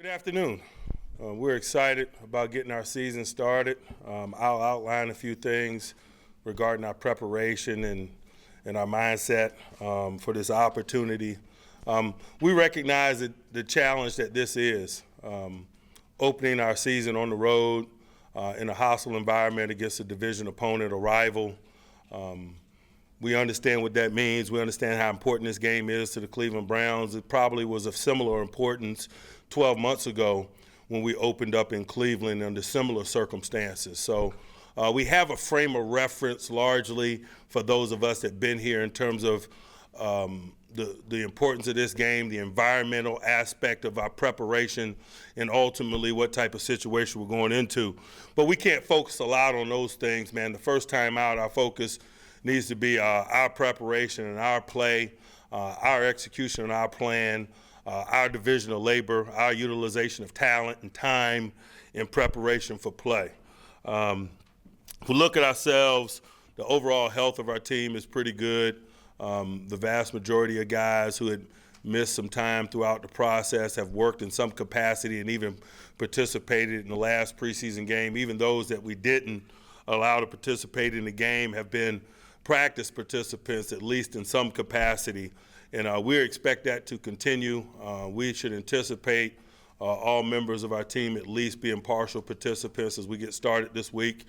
Good afternoon. We're excited about getting our season started. I'll outline a few things regarding our preparation and our mindset for this opportunity. We recognize the challenge that this is, opening our season on the road in a hostile environment against a division opponent, a rival. We understand what that means. We understand how important this game is to the Cleveland Browns. It probably was of similar importance 12 months ago when we opened up in Cleveland under similar circumstances. So we have a frame of reference largely for those of us that have been here in terms of the importance of this game, the environmental aspect of our preparation, and ultimately what type of situation we're going into. But we can't focus a lot on those things, man. The first time out, our focus needs to be our preparation and our play, our execution and our plan, our division of labor, our utilization of talent and time in preparation for play. If we look at ourselves, the overall health of our team is pretty good. The vast majority of guys who had missed some time throughout the process have worked in some capacity and even participated in the last preseason game. Even those that we didn't allow to participate in the game have been practice participants, at least in some capacity. And we expect that to continue. We should anticipate all members of our team at least being partial participants as we get started this week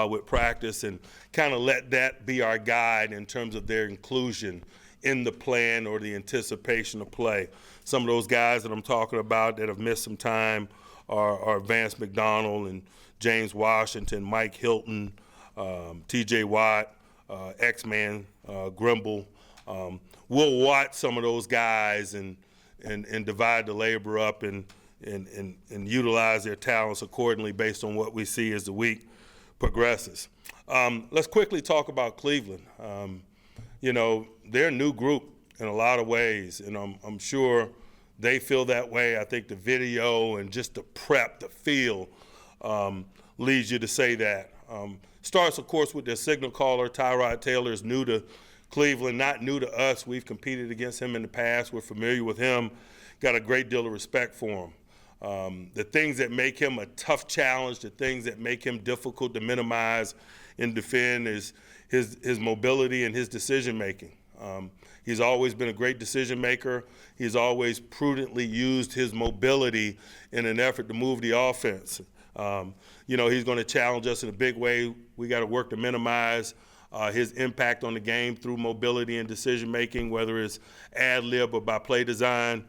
with practice, and kind of let that be our guide in terms of their inclusion in the plan or the anticipation of play. Some of those guys that I'm talking about that have missed some time are Vance McDonald and James Washington, Mike Hilton, TJ Watt, X-Man, Grimble. We'll watch some of those guys and divide the labor up and utilize their talents accordingly based on what we see as the week progresses. Let's quickly talk about Cleveland. They're a new group in a lot of ways, and I'm sure they feel that way. I think the video and just the prep, the feel, leads you to say that. Starts, of course, with their signal caller. Tyrod Taylor is new to Cleveland, not new to us. We've competed against him in the past. We're familiar with him. Got a great deal of respect for him. The things that make him a tough challenge, the things that make him difficult to minimize and defend is his mobility and his decision making. He's always been a great decision maker. He's always prudently used his mobility in an effort to move the offense. He's going to challenge us in a big way. We got to work to minimize his impact on the game through mobility and decision making, whether it's ad lib or by play design.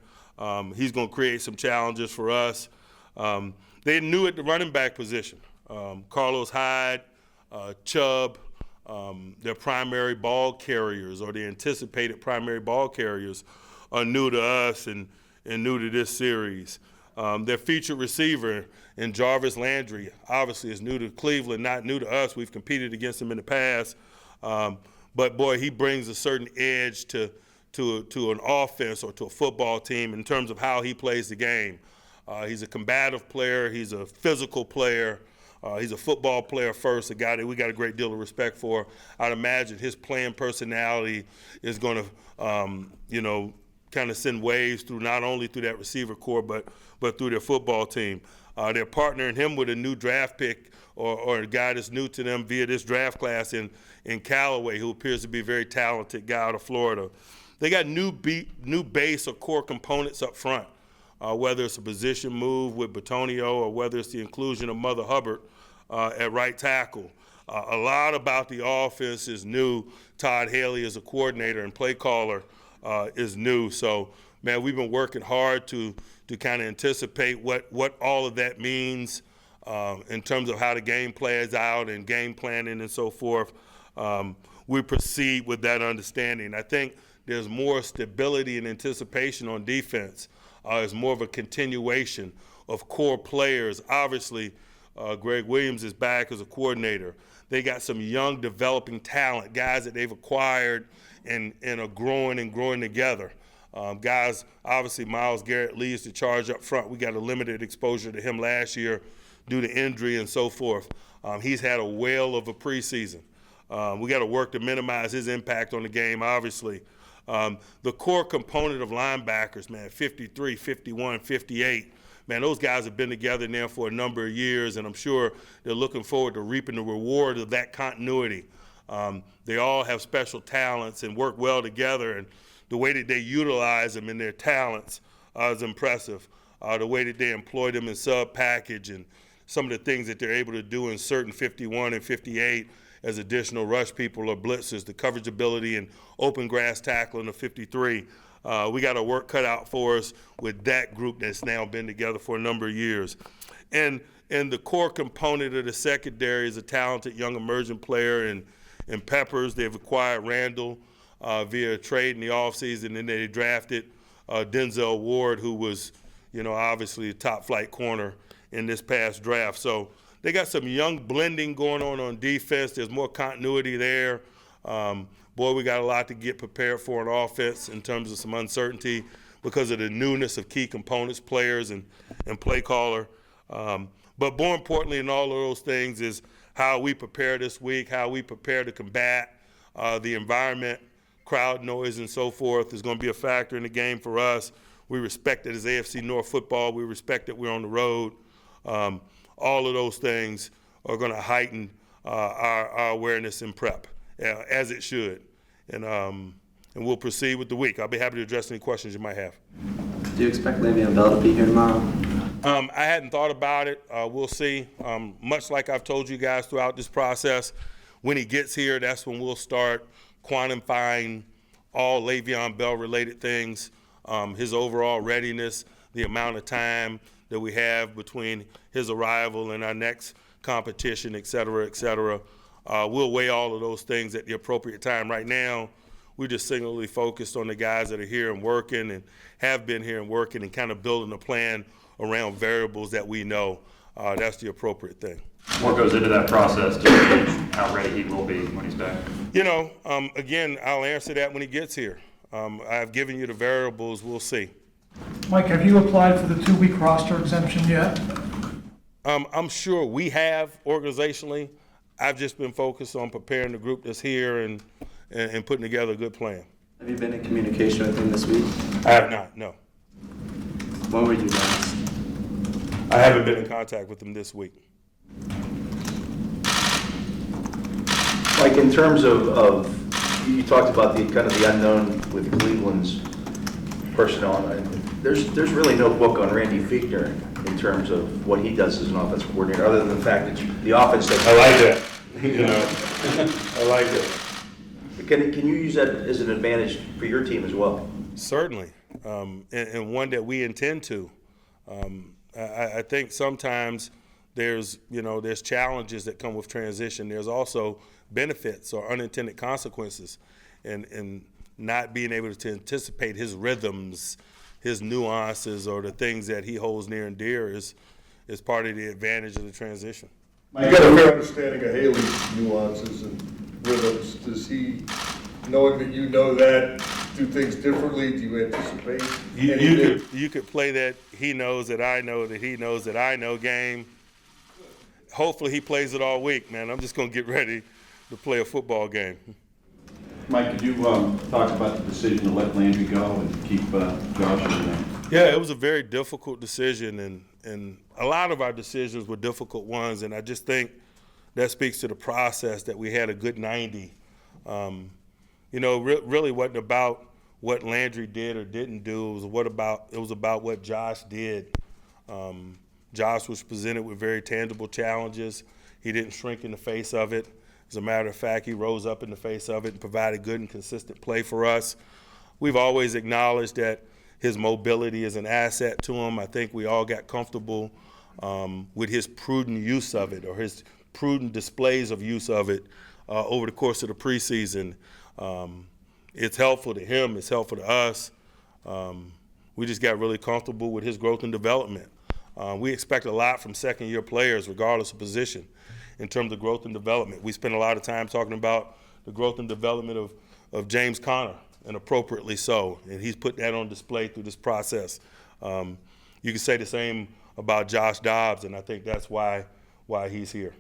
He's going to create some challenges for us. They knew at the running back position. Carlos Hyde, Chubb, their primary ball carriers, or the anticipated primary ball carriers, are new to us and new to this series. Their featured receiver in Jarvis Landry obviously is new to Cleveland, not new to us. We've competed against him in the past. But, boy, he brings a certain edge to an offense or to a football team in terms of how he plays the game. He's a combative player. He's a physical player. He's a football player first, a guy that we got a great deal of respect for. I'd imagine his playing personality is going to, kind of send waves through not only through that receiver core, but through their football team. They're partnering him with a new draft pick or a guy that's new to them via this draft class in Callaway, who appears to be a very talented guy out of Florida. They got new base or core components up front, whether it's a position move with Batonio or whether it's the inclusion of Mother Hubbard at right tackle. A lot about the offense is new. Todd Haley as a coordinator and play caller is new. So, man, we've been working hard to kind of anticipate what all of that means in terms of how the game plays out and game planning and so forth. We proceed with that understanding. I think there's more stability and anticipation on defense. It's more of a continuation of core players. Obviously, Greg Williams is back as a coordinator. They got some young developing talent, guys that they've acquired and are growing together. Guys, obviously Myles Garrett leads the charge up front. We got a limited exposure to him last year due to injury and so forth. He's had a whale of a preseason. We got to work to minimize his impact on the game, obviously. The core component of linebackers, man, 53, 51, 58, man, those guys have been together now for a number of years, and I'm sure they're looking forward to reaping the reward of that continuity. They all have special talents and work well together, and the way that they utilize them in their talents is impressive. The way that they employ them in sub-package and some of the things that they're able to do in certain 51 and 58 as additional rush people or blitzers, the coverage ability and open grass tackling of 53. We got a work cut out for us with that group that's now been together for a number of years. And the core component of the secondary is a talented young emerging player in Peppers. They've acquired Randall via trade in the offseason, and then they drafted Denzel Ward, who was, obviously a top flight corner in this past draft. So they got some young blending going on defense. There's more continuity there. We got a lot to get prepared for on offense in terms of some uncertainty because of the newness of key components, players, and play caller. But more importantly in all of those things is how we prepare this week, how we prepare to combat the environment, crowd noise, and so forth is going to be a factor in the game for us. We respect it as AFC North football. We respect that we're on the road. All of those things are going to heighten our awareness and prep, as it should. And we'll proceed with the week. I'll be happy to address any questions you might have. Do you expect Le'Veon Bell to be here tomorrow? I hadn't thought about it. We'll see. Much like I've told you guys throughout this process, when he gets here, that's when we'll start quantifying all Le'Veon Bell-related things, his overall readiness, the amount of time that we have between his arrival and our next competition, et cetera, et cetera. We'll weigh all of those things at the appropriate time. Right now, we're just singularly focused on the guys that are here and working and have been here and working and kind of building a plan around variables that we know. That's the appropriate thing. What goes into that process to gauge how ready he will be when he's back? Again, I'll answer that when he gets here. I've given you the variables. We'll see. Mike, have you applied for the 2-week roster exemption yet? I'm sure we have organizationally. I've just been focused on preparing the group that's here and putting together a good plan. Have you been in communication with him this week? I have not, no. When were you last? I haven't been in contact with him this week. Mike, in terms of you talked about the kind of the unknown with Cleveland's personnel, and there's really no book on Randy Fichtner in terms of what he does as an offensive coordinator, other than the fact that the offense that I like that. I like that. Can you use that as an advantage for your team as well? Certainly, and one that we intend to. I think sometimes there's challenges that come with transition. There's also benefits or unintended consequences, and not being able to anticipate his rhythms, his nuances, or the things that he holds near and dear is part of the advantage of the transition. You got a fair understanding of Haley's nuances and rhythms. Does he, knowing that you know that, do things differently? Do you anticipate anything? You could play that he knows that I know that he knows that I know game. Hopefully he plays it all week, man. I'm just going to get ready to play a football game. Mike, could you talk about the decision to let Landry go and keep Josh in there? Yeah, it was a very difficult decision, and a lot of our decisions were difficult ones, and I just think that speaks to the process that we had a good 90. Really wasn't about what Landry did or didn't do. It was about what Josh did. Josh was presented with very tangible challenges. He didn't shrink in the face of it. As a matter of fact, he rose up in the face of it and provided good and consistent play for us. We've always acknowledged that his mobility is an asset to him. I think we all got comfortable with his prudent use of it, or his prudent displays of use of it over the course of the preseason. It's helpful to him. It's helpful to us. We just got really comfortable with his growth and development. We expect a lot from second-year players, regardless of position, in terms of growth and development. We spend a lot of time talking about the growth and development of James Conner, and appropriately so, and he's put that on display through this process. You can say the same about Josh Dobbs, and I think that's why he's here.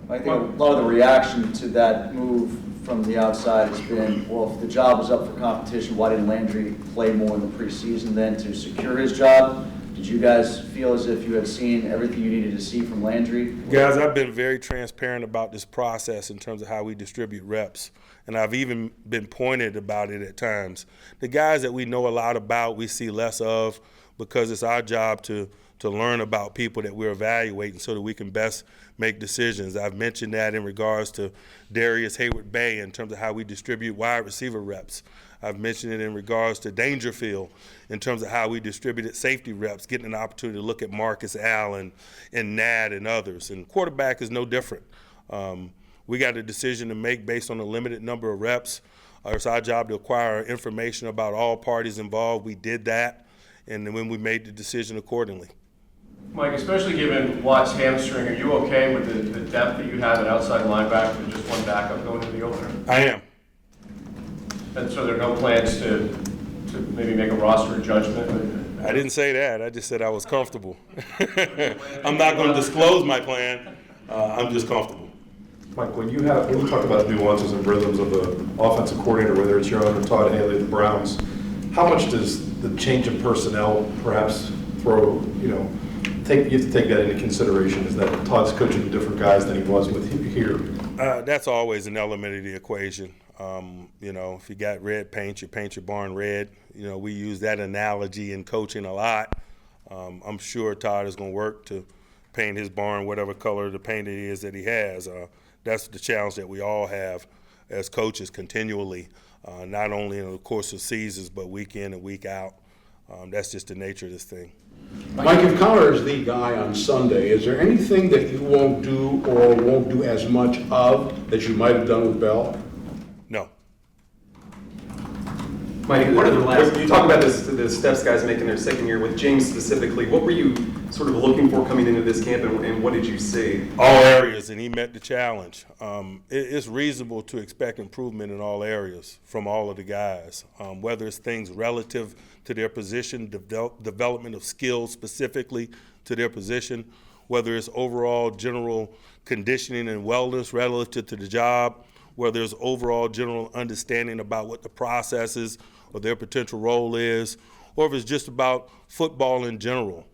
I think a lot of the reaction to that move from the outside has been, well, if the job was up for competition, why didn't Landry play more in the preseason then to secure his job? Did you guys feel as if you had seen everything you needed to see from Landry? Guys, I've been very transparent about this process in terms of how we distribute reps, and I've even been pointed about it at times. The guys that we know a lot about, we see less of because it's our job to learn about people that we're evaluating so that we can best make decisions. I've mentioned that in regards to Darius Hayward-Bay in terms of how we distribute wide receiver reps. I've mentioned it in regards to Dangerfield in terms of how we distributed safety reps, getting an opportunity to look at Marcus Allen and Nat and others. And quarterback is no different. We got a decision to make based on a limited number of reps. It's our job to acquire information about all parties involved. We did that, and then when we made the decision accordingly. Mike, especially given Watt's hamstring, are you okay with the depth that you have at outside linebacker with just one backup going into the opener? I am. And so there are no plans to maybe make a roster adjustment? I didn't say that. I just said I was comfortable. I'm not going to disclose my plan. I'm just comfortable. Mike, when you talk about nuances and rhythms of the offensive coordinator, whether it's your own or Todd Haley of the Browns, how much does the change in personnel perhaps throw, you have to take that into consideration, is that Todd's coaching different guys than he was with here? That's always an element of the equation. If you got red paint, you paint your barn red. We use that analogy in coaching a lot. I'm sure Todd is going to work to paint his barn whatever color the paint it is that he has. That's the challenge that we all have as coaches continually, not only in the course of seasons, but week in and week out. That's just the nature of this thing. Mike, if Connor is the guy on Sunday, is there anything that you won't do or won't do as much of that you might have done with Bell? No. Mike, what are the last? You talk about the steps guys make in their second year with James specifically. What were you sort of looking for coming into this camp, and what did you see? All areas, and he met the challenge. It's reasonable to expect improvement in all areas from all of the guys, whether it's things relative to their position, development of skills specifically to their position, whether it's overall general conditioning and wellness relative to the job, whether there's overall general understanding about what the process is or their potential role is, or if it's just about football in general,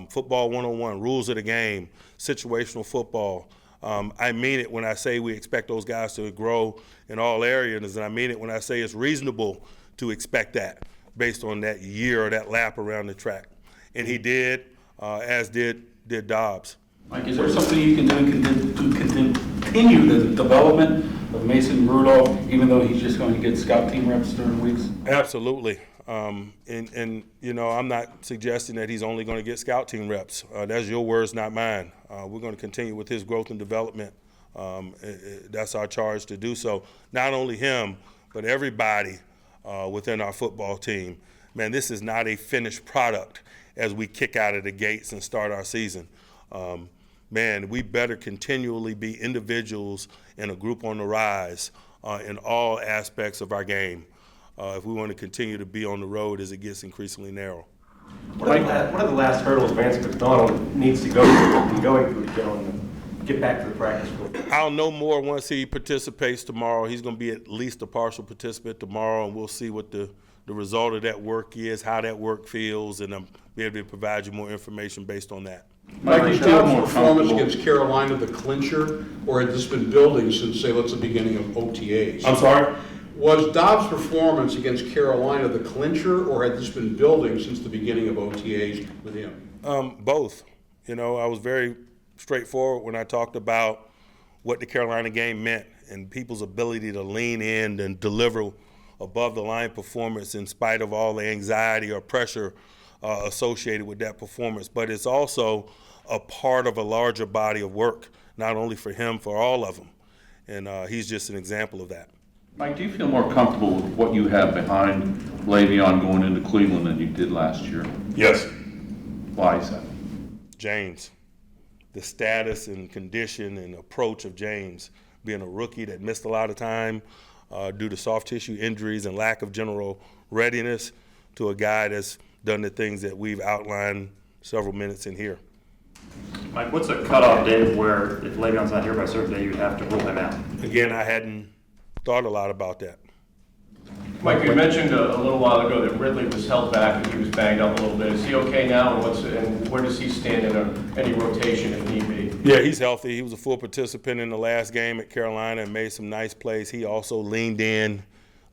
football 101, rules of the game, situational football. I mean it when I say we expect those guys to grow in all areas, and I mean it when I say it's reasonable to expect that based on that year or that lap around the track. And he did, as did Dobbs. Mike, is there something you can do to continue the development of Mason Rudolph, even though he's just going to get scout team reps during weeks? Absolutely. I'm not suggesting that he's only going to get scout team reps. That's your words, not mine. We're going to continue with his growth and development. That's our charge to do so. Not only him, but everybody within our football team. Man, this is not a finished product as we kick out of the gates and start our season. We better continually be individuals in a group on the rise in all aspects of our game if we want to continue to be on the road as it gets increasingly narrow. What are the last hurdles Vance McDonald needs to go through and going through to get back to the practice field? I'll know more once he participates tomorrow. He's going to be at least a partial participant tomorrow, and we'll see what the result of that work is, how that work feels, and I'll be able to provide you more information based on that. Mike, is Dobbs' performance against Carolina the clincher, or had this been building since, say, the beginning of OTAs? I'm sorry? Was Dobbs' performance against Carolina the clincher, or had this been building since the beginning of OTAs with him? Both. I was very straightforward when I talked about what the Carolina game meant and people's ability to lean in and deliver above-the-line performance in spite of all the anxiety or pressure associated with that performance. But it's also a part of a larger body of work, not only for him, for all of them. And he's just an example of that. Mike, do you feel more comfortable with what you have behind Le'Veon going into Cleveland than you did last year? Yes. Why is that? James. The status and condition and approach of James, being a rookie that missed a lot of time due to soft tissue injuries and lack of general readiness, to a guy that's done the things that we've outlined several minutes in here. Mike, what's a cutoff date where if Le'Veon's not here by a certain day, you'd have to rule him out? Again, I hadn't thought a lot about that. Mike, you mentioned a little while ago that Ridley was held back and he was banged up a little bit. Is he okay now, and where does he stand in any rotation if need be? Yeah, he's healthy. He was a full participant in the last game at Carolina and made some nice plays. He also leaned in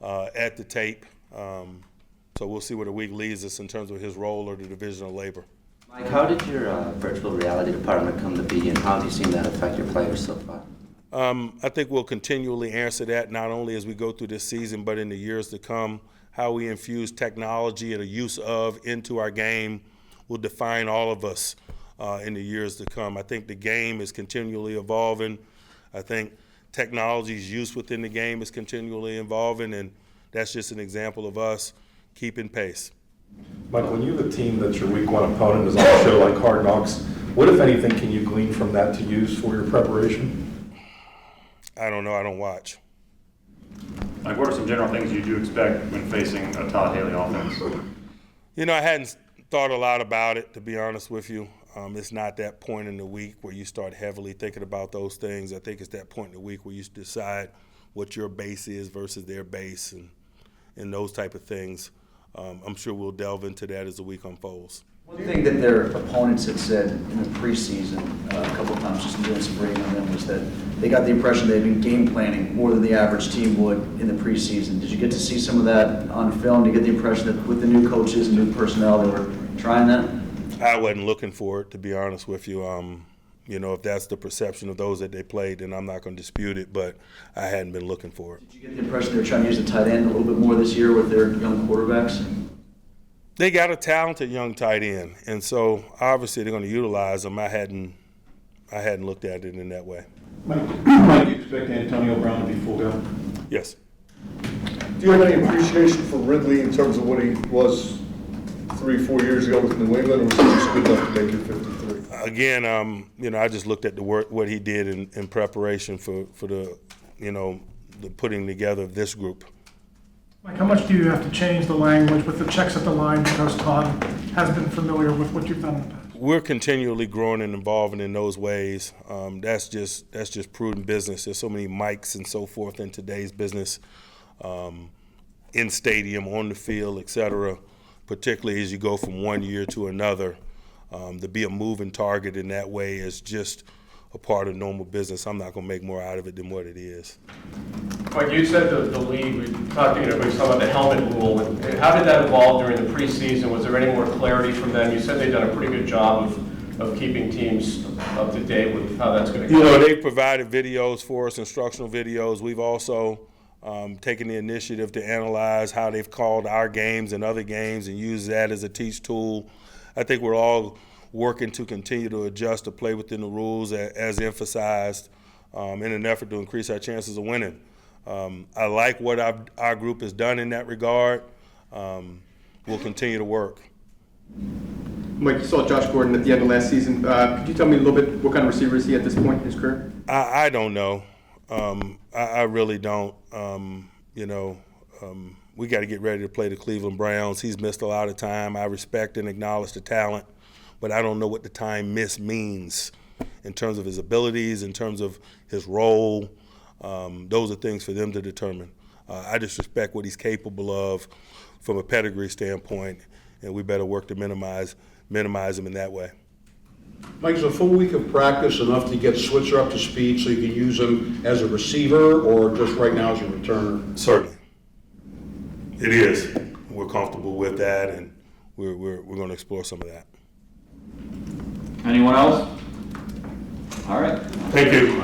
at the tape. So we'll see where the week leads us in terms of his role or the division of labor. Mike, how did your virtual reality department come to be, and how have you seen that affect your players so far? I think we'll continually answer that, not only as we go through this season, but in the years to come. How we infuse technology and the use of into our game will define all of us in the years to come. I think the game is continually evolving. I think technology's use within the game is continually evolving, and that's just an example of us keeping pace. Mike, when you have a team that's your week one opponent is on a show like Hard Knocks, what, if anything, can you glean from that to use for your preparation? I don't know. I don't watch. Like, what are some general things you do expect when facing a Todd Haley offense? You know, I hadn't thought a lot about it, to be honest with you. It's not that point in the week where you start heavily thinking about those things. I think it's that point in the week where you decide what your base is versus their base and those type of things. I'm sure we'll delve into that as the week unfolds. One thing that their opponents had said in the preseason a couple of times, just in doing some reading on them, was that they got the impression they'd been game planning more than the average team would in the preseason. Did you get to see some of that on film? Did you get the impression that with the new coaches and new personnel, they were trying that? I wasn't looking for it, to be honest with you. You know, if that's the perception of those that they played, then I'm not going to dispute it, but I hadn't been looking for it. Did you get the impression they were trying to use the tight end a little bit more this year with their young quarterbacks? They got a talented young tight end, and so obviously they're going to utilize them. I hadn't looked at it in that way. Mike, do you expect Antonio Brown to be full go? Yes. Do you have any appreciation for Ridley in terms of what he was 3-4 years ago with New England, or was he just good enough to make it 53? Again, you know, I just looked at the work, what he did in preparation for the, you know, the putting together of this group. Like, how much do you have to change the language with the checks at the line because Todd has been familiar with what you've done in the past? We're continually growing and evolving in those ways. That's just prudent business. There's so many mics and so forth in today's business, in stadium, on the field, et cetera, particularly as you go from one year to another. To be a moving target in that way is just a part of normal business. I'm not going to make more out of it than what it is. Mike, you said the league, we talked about the helmet rule. And how did that evolve during the preseason? Was there any more clarity from them? You said they've done a pretty good job of keeping teams up to date with how that's going to go. You know, they provided videos for us, instructional videos. We've also taken the initiative to analyze how they've called our games and other games and use that as a teach tool. I think we're all working to continue to adjust to play within the rules as emphasized in an effort to increase our chances of winning. I like what our group has done in that regard. We'll continue to work. Mike, you saw Josh Gordon at the end of last season. Could you tell me a little bit what kind of receiver is he at this point in his career? I don't know. I really don't. You know, we got to get ready to play the Cleveland Browns. He's missed a lot of time. I respect and acknowledge the talent, but I don't know what the time miss means in terms of his abilities, in terms of his role. Those are things for them to determine. I just respect what he's capable of from a pedigree standpoint, and we better work to minimize him in that way. Mike, is a full week of practice enough to get Switzer up to speed so you can use him as a receiver or just right now as a returner? Certainly. It is. We're comfortable with that, and we're going to explore some of that. Anyone else? All right. Thank you.